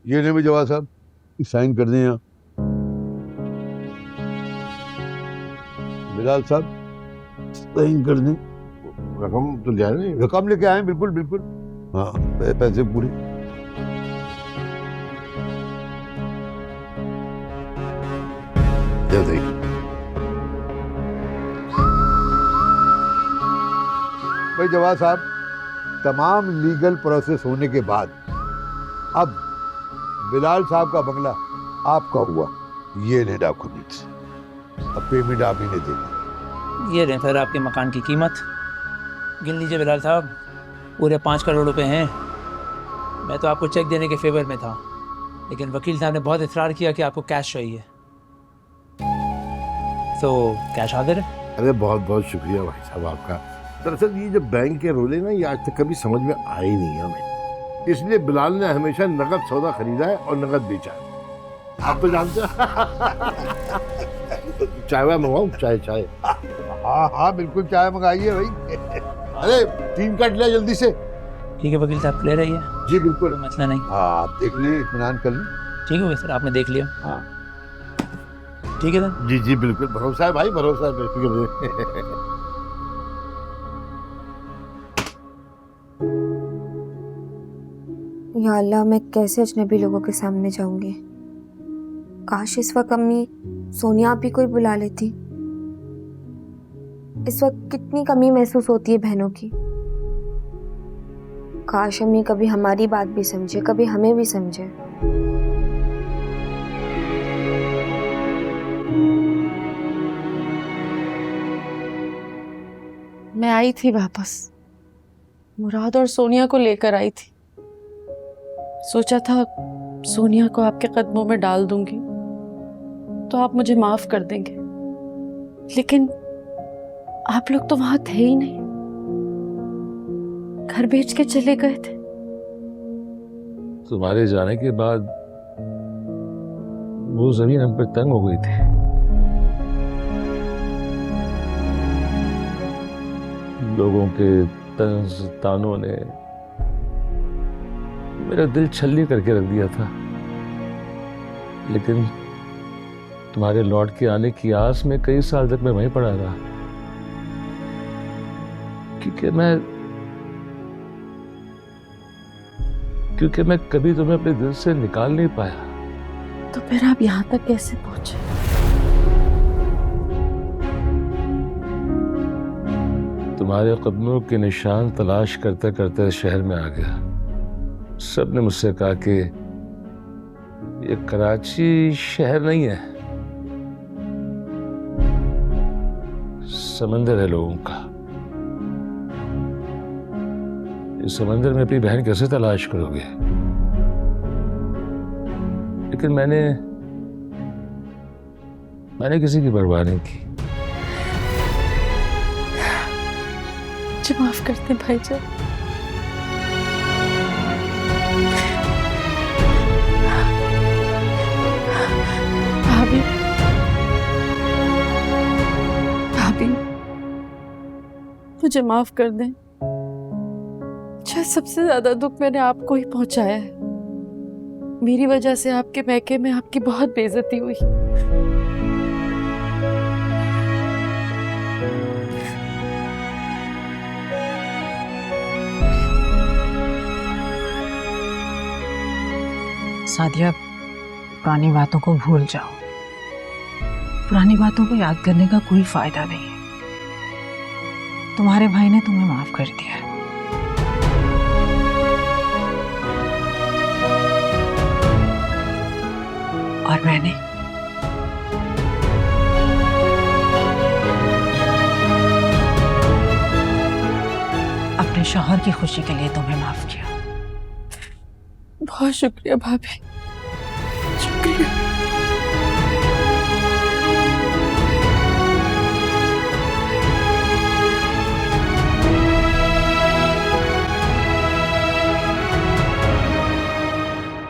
ये नहीं भी जवाब साहब, साइन कर दें यहाँ। बिलाल साहब साइन कर दें। रकम तो ले आए नहीं? रकम लेके आए, बिल्कुल बिल्कुल। हाँ, पैसे पूरे। दे दे। भाई जवाब साहब, तमाम लीगल प्रोसेस होने के बाद अब बिलाल साहब का बंगला आपका हुआ। ये ले डॉक्यूमेंट्स, अब पेमेंट आप ही ने देनी। ये रहे सर आपके मकान की कीमत। गिन लीजिए बिलाल साहब, पूरे 5 करोड़ रुपए हैं। मैं तो आपको चेक देने के फेवर में था, लेकिन वकील साहब ने बहुत इसरार किया कि आपको कैश चाहिए, तो कैश हाजिर है। अरे बहुत बहुत शुक्रिया भाई साहब आपका। दरअसल ये जो बैंक के रोले ना, ये आज तक कभी समझ में आए ही नहीं हमें, इसलिए बिलाल ने हमेशा नकद सौदा खरीदा है और नकद बेचा है। आप तो जानते हैं। चाय वाय मंगवाऊं? चाय चाय? हाँ हाँ बिल्कुल, चाय मंगाइए भाई। अरे 3 कट लिया जल्दी से। ठीक है वकील साहब, ले रही है, जी बिल्कुल। कोई मसला नहीं। हाँ आप देख लें, इत्मीनान कर लें। ठीक है सर, आपने देख लिया। हाँ ठीक है सर। जी जी बिल्कुल, भरोसा है भाई, भरोसा है, बेफिक्र रहिए। या अल्लाह, मैं कैसे अजनबी लोगों के सामने जाऊंगी। काश इस वक्त अम्मी सोनिया आप ही कोई बुला लेती। इस वक्त कितनी कमी महसूस होती है बहनों की। काश अम्मी कभी हमारी बात भी समझे, कभी हमें भी समझे। मैं आई थी वापस, मुराद और सोनिया को लेकर आई थी। सोचा था सोनिया को आपके कदमों में डाल दूंगी तो आप मुझे माफ कर देंगे, लेकिन आप लोग तो वहां थे ही नहीं, घर बेच के चले गए थे। तुम्हारे जाने के बाद वो जमीन हम पर तंग हो गई थी। लोगों के तंज तानों ने मेरा दिल छल्ली करके रख दिया था, लेकिन तुम्हारे लौट के आने की आस में कई साल तक मैं वहीं पड़ा रहा, क्योंकि मैं कभी तुम्हें अपने दिल से निकाल नहीं पाया। तो फिर आप यहाँ तक कैसे पहुंचे? तुम्हारे कदमों के निशान तलाश करते करते शहर में आ गया। सबने मुझसे कहा कि ये कराची शहर नहीं है, समंदर है लोगों का। इस समंदर में अपनी बहन कैसे तलाश करोगे? लेकिन मैंने किसी की परवाह नहीं की। मुझे माफ करते भाईजान। भाभी, भाभी मुझे माफ कर दें। शायद सबसे ज्यादा दुख मैंने आपको ही पहुंचाया है। मेरी वजह से आपके मैके में आपकी बहुत बेइज्जती हुई। सादिया, पुरानी बातों को भूल जाओ। पुरानी बातों को याद करने का कोई फायदा नहीं है। तुम्हारे भाई ने तुम्हें माफ कर दिया है। और मैंने अपने शौहर की खुशी के लिए तुम्हें माफ किया। बहुत शुक्रिया भाभी, शुक्रिया।